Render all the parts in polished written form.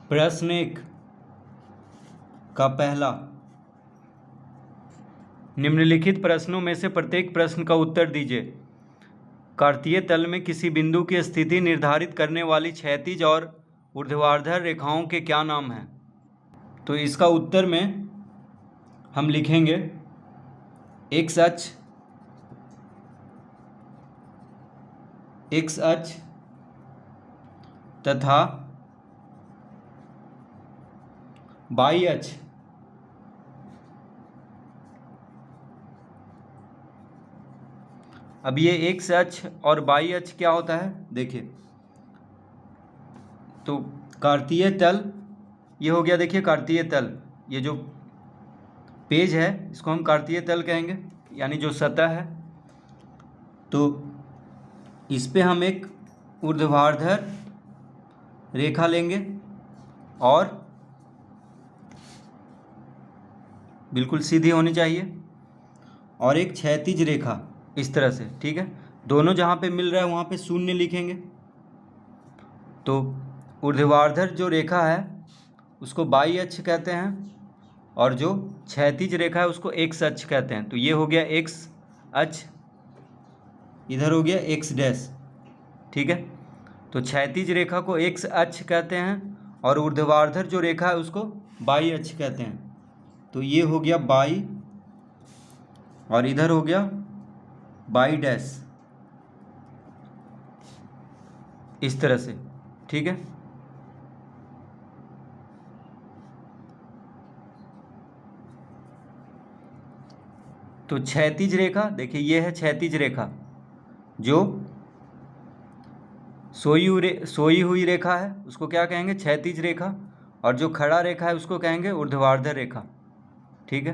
प्रश्न 1 का पहला, निम्नलिखित प्रश्नों में से प्रत्येक प्रश्न का उत्तर दीजिए। कार्तीय तल में किसी बिंदु की स्थिति निर्धारित करने वाली क्षैतिज और ऊर्ध्वाधर रेखाओं के क्या नाम हैं? तो इसका उत्तर में हम लिखेंगे एक्स अक्ष तथा वाई अक्ष अब ये एक्स अक्ष और वाई अक्ष क्या होता है देखिए। तो कार्तीय तल ये हो गया, देखिए कार्तीय तल, ये जो पेज है इसको हम कार्तीय तल कहेंगे, यानी जो सतह है। तो इस पे हम एक ऊर्ध्वाधर रेखा लेंगे और बिल्कुल सीधी होनी चाहिए, और एक क्षैतिज रेखा इस तरह से, ठीक है। दोनों जहाँ पे मिल रहा है वहाँ पे शून्य लिखेंगे। तो ऊर्ध्वाधर जो रेखा है उसको वाई अक्ष कहते हैं, और जो क्षैतिज रेखा है उसको एक्स अक्ष कहते हैं। तो ये हो गया एक्स अक्ष, इधर हो गया एक्स डैश, ठीक है। तो क्षैतिज रेखा को एक्स अक्ष कहते हैं और ऊर्ध्वाधर जो रेखा है उसको वाई अक्ष कहते हैं। तो ये हो गया वाई और इधर हो गया वाई डैश, इस तरह से, ठीक है। तो क्षैतिज रेखा देखिए, ये है क्षैतिज रेखा जो सोई हुई रेखा है उसको क्या कहेंगे, क्षैतिज रेखा, और जो खड़ा रेखा है उसको कहेंगे ऊर्ध्वाधर रेखा, ठीक है।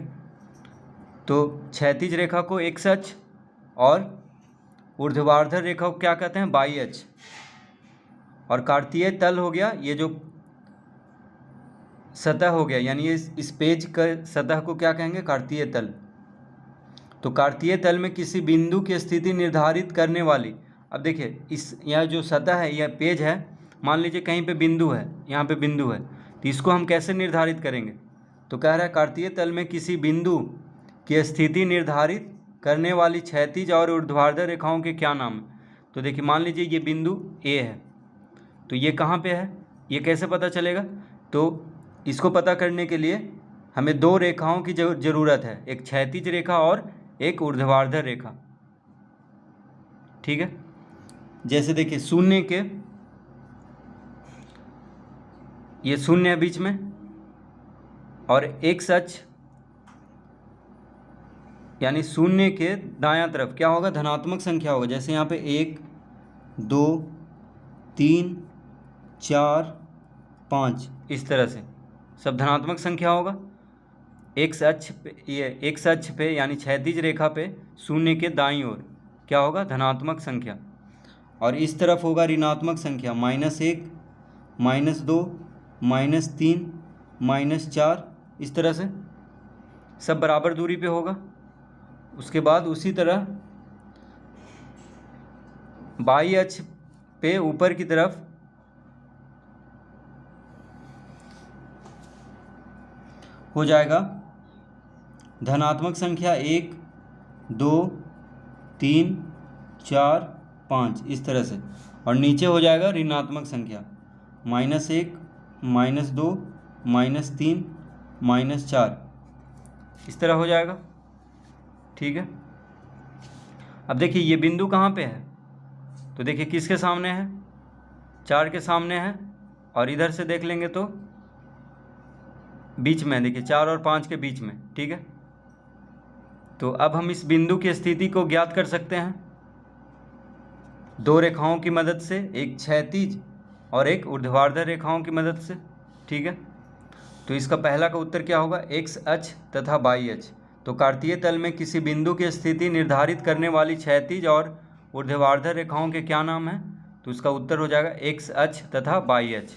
तो क्षैतिज रेखा को एक्स अक्ष और ऊर्ध्वाधर रेखा को क्या कहते हैं, वाई अक्ष। और कार्तीय तल हो गया ये जो सतह हो गया, यानी इस पेज का सतह को क्या कहेंगे, कार्तीय तल। तो कार्तीय तल में किसी बिंदु की स्थिति निर्धारित करने वाली, अब देखिए इस यह जो सतह है, यह पेज है, मान लीजिए कहीं पे बिंदु है, यहाँ पे बिंदु है, तो इसको हम कैसे निर्धारित करेंगे। तो कह रहा है कार्तीय तल में किसी बिंदु की स्थिति निर्धारित करने वाली क्षैतिज और ऊर्ध्वाधर रेखाओं के क्या नाम है। तो देखिए मान लीजिए ये बिंदु ए है, तो ये कहाँ पे है, ये कैसे पता चलेगा। तो इसको पता करने के लिए हमें दो रेखाओं की ज़रूरत है, एक क्षैतिज रेखा और एक ऊर्ध्वाधर रेखा, ठीक है। जैसे देखिए शून्य के, ये शून्य है बीच में, और एक्स अक्ष यानी शून्य के दायां तरफ क्या होगा, धनात्मक संख्या होगा। जैसे यहाँ पे 1 2 3 4 5 इस तरह से सब धनात्मक संख्या होगा। एक्स अक्ष पे, ये एक्स अक्ष पे यानी क्षैतिज रेखा पे शून्य के दाईं ओर क्या होगा, धनात्मक संख्या, और इस तरफ होगा ऋणात्मक संख्या, -1 -2 -3 -4, इस तरह से सब बराबर दूरी पे होगा। उसके बाद उसी तरह बाई अक्ष पे ऊपर की तरफ हो जाएगा धनात्मक संख्या 1 2 3 4 5 इस तरह से, और नीचे हो जाएगा ऋणात्मक संख्या, -1 -2 -3 -4 इस तरह हो जाएगा, ठीक है। अब देखिए ये बिंदु कहाँ पे है, तो देखिए किसके सामने है, 4 के सामने है, और इधर से देख लेंगे तो बीच में, देखिए 4 और 5 के बीच में, ठीक है। तो अब हम इस बिंदु की स्थिति को ज्ञात कर सकते हैं दो रेखाओं की मदद से, एक क्षैतिज और एक ऊर्ध्वाधर रेखाओं की मदद से, ठीक है। तो इसका पहला का उत्तर क्या होगा, एक्स अक्ष तथा वाई अक्ष। तो कार्तीय तल में किसी बिंदु की स्थिति निर्धारित करने वाली क्षैतिज और ऊर्ध्वाधर रेखाओं के क्या नाम हैं। तो इसका उत्तर हो जाएगा एक्स अक्ष तथा वाई अक्ष।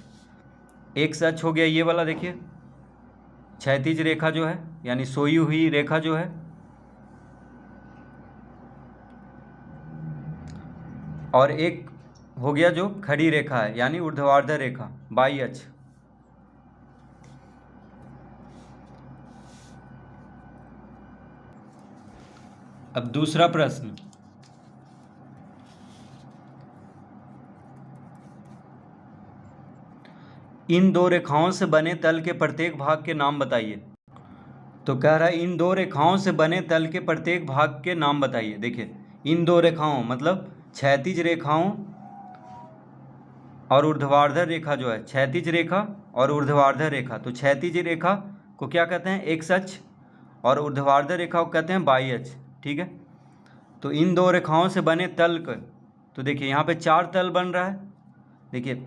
एक्स अक्ष हो गया ये वाला, देखिए क्षैतिज रेखा जो है यानी सोई हुई रेखा जो है, और एक हो गया जो खड़ी रेखा है यानी ऊर्ध्वाधर रेखा, वाई अक्ष, अब दूसरा प्रश्न, इन दो रेखाओं से बने तल के प्रत्येक भाग के नाम बताइए। तो कह रहा है इन दो रेखाओं से बने तल के प्रत्येक भाग के नाम बताइए। देखिए इन दो रेखाओं मतलब क्षैतिज रेखाओं और ऊर्ध्वाधर रेखा जो है, क्षैतिज रेखा और ऊर्ध्वाधर रेखा, तो क्षैतिज रेखा को क्या कहते हैं, एक्स अक्ष, और ऊर्ध्वाधर रेखा को कहते हैं वाई अक्ष। ठीक है, तो इन दो रेखाओं से बने तल का, तो देखिए यहाँ पे 4 तल बन रहा है। देखिए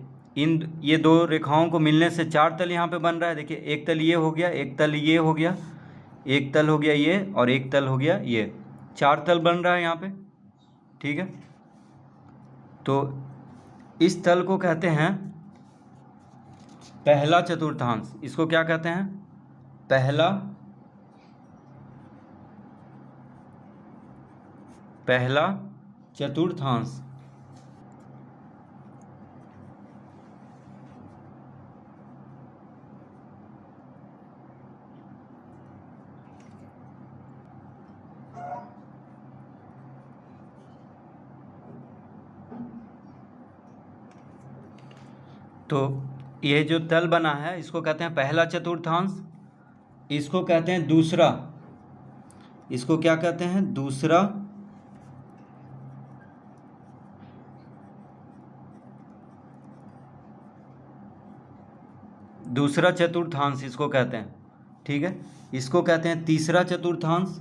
ये दो रेखाओं को मिलने से 4 तल यहाँ पे बन रहा है। देखिए एक तल ये हो गया, एक तल ये हो गया, एक तल हो गया ये, और एक तल हो गया ये, 4 तल बन रहा है यहाँ पे। ठीक है, तो इस तल को कहते हैं पहला चतुर्थांश। इसको क्या कहते हैं, पहला चतुर्थांश। तो ये जो तल बना है इसको कहते हैं पहला चतुर्थांश। इसको कहते हैं दूसरा, इसको क्या कहते हैं, दूसरा चतुर्थांश इसको कहते हैं। ठीक है, इसको कहते हैं तीसरा चतुर्थांश।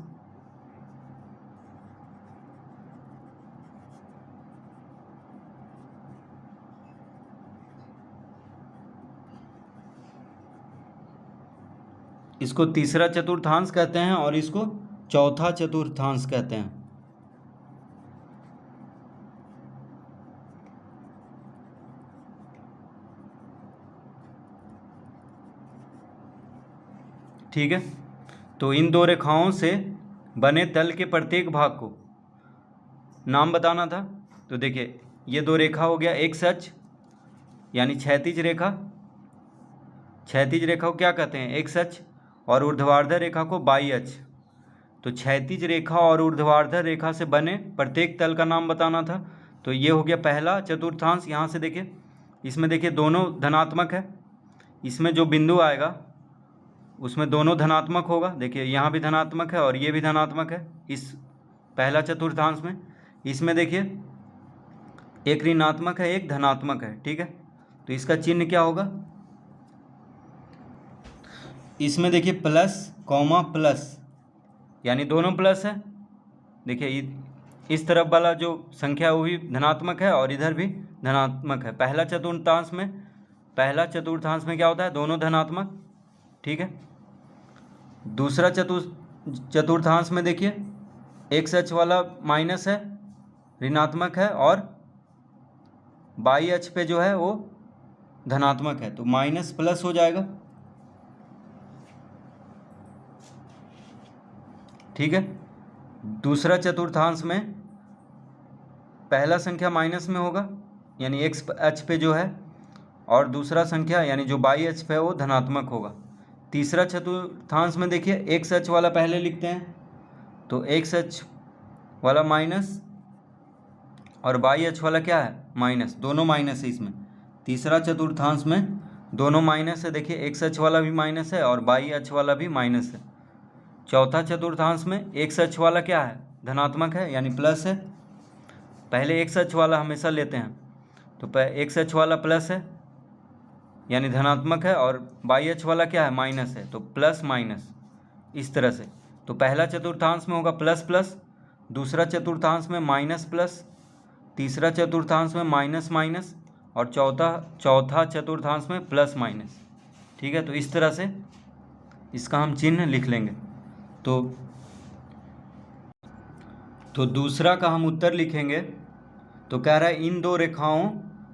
इसको तीसरा चतुर्थांश कहते हैं और इसको चौथा चतुर्थांश कहते हैं। ठीक है, तो इन दो रेखाओं से बने तल के प्रत्येक भाग को नाम बताना था। तो देखिए ये दो रेखा हो गया एक्स अक्ष यानी क्षैतिज रेखा, क्षैतिज रेखा को क्या कहते हैं, एक्स अक्ष, और ऊर्ध्वाधर रेखा को वाई अक्ष। तो क्षैतिज रेखा और ऊर्ध्वाधर रेखा से बने प्रत्येक तल का नाम बताना था। तो ये हो गया पहला चतुर्थांश। यहाँ से देखिए, इसमें देखिए दोनों धनात्मक है, इसमें जो बिंदु आएगा उसमें दोनों धनात्मक होगा। देखिए यहाँ भी धनात्मक है और ये भी धनात्मक है इस पहला चतुर्थांश में। इसमें देखिए एक ऋणात्मक है, एक धनात्मक है। ठीक है, तो इसका चिन्ह क्या होगा, इसमें देखिए प्लस कॉमा प्लस, यानी दोनों प्लस है। देखिए इस तरफ वाला जो संख्या है वो भी धनात्मक है और इधर भी धनात्मक है। पहला चतुर्थांश में क्या होता है, दोनों धनात्मक। ठीक है, दूसरा चतुर्थांश में देखिए एक्स अक्ष वाला माइनस है, ऋणात्मक है, और वाई अक्ष पे जो है वो धनात्मक है, तो माइनस प्लस हो जाएगा। ठीक है, दूसरा चतुर्थांश में पहला संख्या माइनस में होगा यानी एक्स अक्ष पे जो है, और दूसरा संख्या यानी जो वाई अक्ष पे है वो धनात्मक होगा। तीसरा चतुर्थांश में देखिए एक्स अक्ष वाला पहले लिखते हैं, तो एक्स अक्ष वाला माइनस और वाई अक्ष वाला क्या है, माइनस, दोनों माइनस है इसमें। तीसरा चतुर्थांश में दोनों माइनस है, देखिए एक्स अक्ष वाला भी माइनस है और वाई अक्ष वाला भी माइनस है। चौथा चतुर्थांश में एक्स अक्ष वाला क्या है, धनात्मक है यानी प्लस है। पहले एक्स अक्ष वाला हमेशा लेते हैं, तो एक्स अक्ष वाला प्लस है यानी धनात्मक है, और वाई अक्ष वाला क्या है, माइनस है, तो प्लस माइनस इस तरह से। तो पहला चतुर्थांश में होगा प्लस प्लस, दूसरा चतुर्थांश में माइनस प्लस, तीसरा चतुर्थांश में माइनस माइनस, और चौथा चतुर्थांश में प्लस माइनस। ठीक है, तो इस तरह से इसका हम चिन्ह लिख लेंगे। तो दूसरा का हम उत्तर लिखेंगे। तो कह रहा है इन दो रेखाओं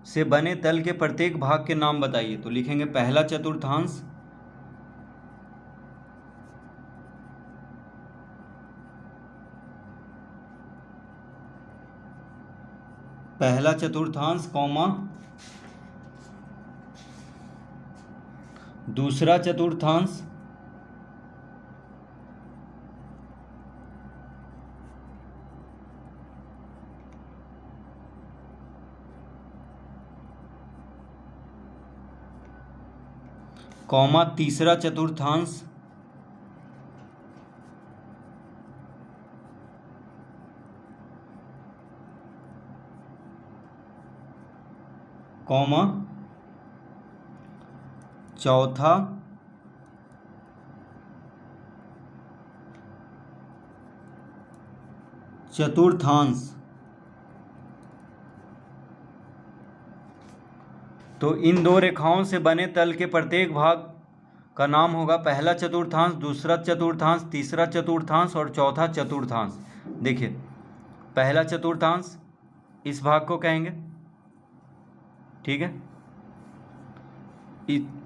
से बने तल के प्रत्येक भाग के नाम बताइए। तो लिखेंगे पहला चतुर्थांश, कॉमा दूसरा चतुर्थांश, कॉमा तीसरा चतुर्थांश कॉमा चौथा चतुर्थांश। तो इन दो रेखाओं से बने तल के प्रत्येक भाग का नाम होगा पहला चतुर्थांश, दूसरा चतुर्थांश, तीसरा चतुर्थांश और चौथा चतुर्थांश। देखिए, पहला चतुर्थांश इस भाग को कहेंगे, ठीक है।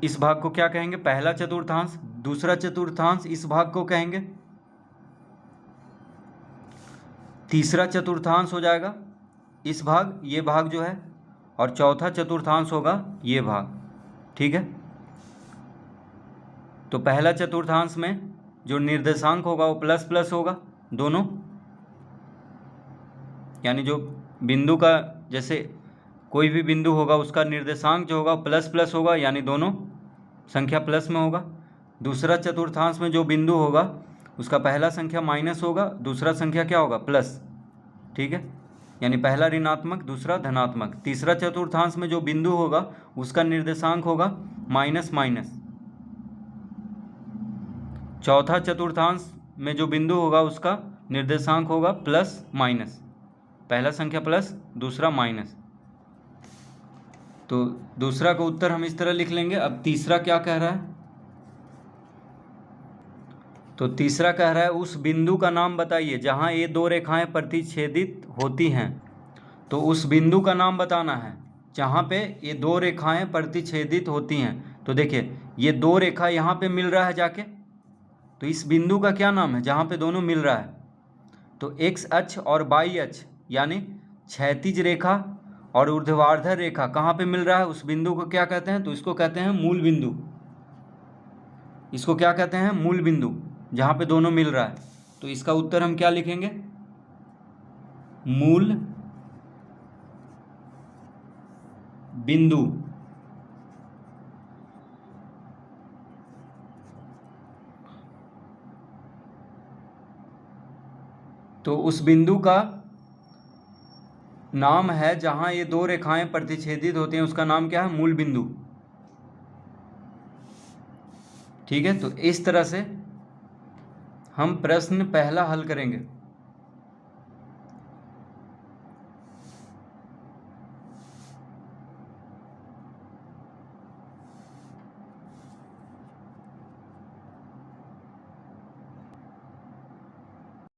इस भाग को क्या कहेंगे? पहला चतुर्थांश। दूसरा चतुर्थांश इस भाग को कहेंगे, तीसरा चतुर्थांश हो जाएगा इस भाग, ये भाग जो है, और चौथा चतुर्थांश होगा ये भाग, ठीक है। तो पहला चतुर्थांश में जो निर्देशांक होगा वो प्लस प्लस होगा दोनों, यानी जो बिंदु का, जैसे कोई भी बिंदु होगा उसका निर्देशांक जो होगा प्लस प्लस होगा, यानी दोनों संख्या प्लस में होगा। दूसरा चतुर्थांश में जो बिंदु होगा उसका पहला संख्या माइनस होगा, दूसरा संख्या क्या होगा? प्लस, ठीक है। यानी पहला ऋणात्मक, दूसरा धनात्मक। तीसरा चतुर्थांश में जो बिंदु होगा उसका निर्देशांक होगा माइनस माइनस। चौथा चतुर्थांश में जो बिंदु होगा उसका निर्देशांक होगा प्लस माइनस, पहला संख्या प्लस, दूसरा माइनस। तो दूसरा का उत्तर हम इस तरह लिख लेंगे। अब तीसरा क्या कह रहा है? तो तीसरा कह रहा है उस बिंदु का नाम बताइए जहां ये दो रेखाएं प्रतिच्छेदित होती हैं। तो उस बिंदु का नाम बताना है जहां पे ये दो रेखाएं प्रतिच्छेदित होती हैं। तो देखिए, ये दो रेखा यहाँ पे मिल रहा है जाके, तो इस बिंदु का क्या नाम है जहाँ पे दोनों मिल रहा है? तो एक्स अक्ष और वाई अक्ष, यानी क्षैतिज रेखा और ऊर्ध्वाधर रेखा कहाँ पे मिल रहा है, उस बिंदु को क्या कहते हैं? तो इसको कहते हैं मूल बिंदु। इसको क्या कहते हैं? मूल बिंदु, जहाँ पे दोनों मिल रहा है। तो इसका उत्तर हम क्या लिखेंगे? मूल बिंदु। तो उस बिंदु का नाम है जहां ये दो रेखाएं प्रतिच्छेदित होती हैं, उसका नाम क्या है? मूल बिंदु, ठीक है। तो इस तरह से हम प्रश्न पहला हल करेंगे।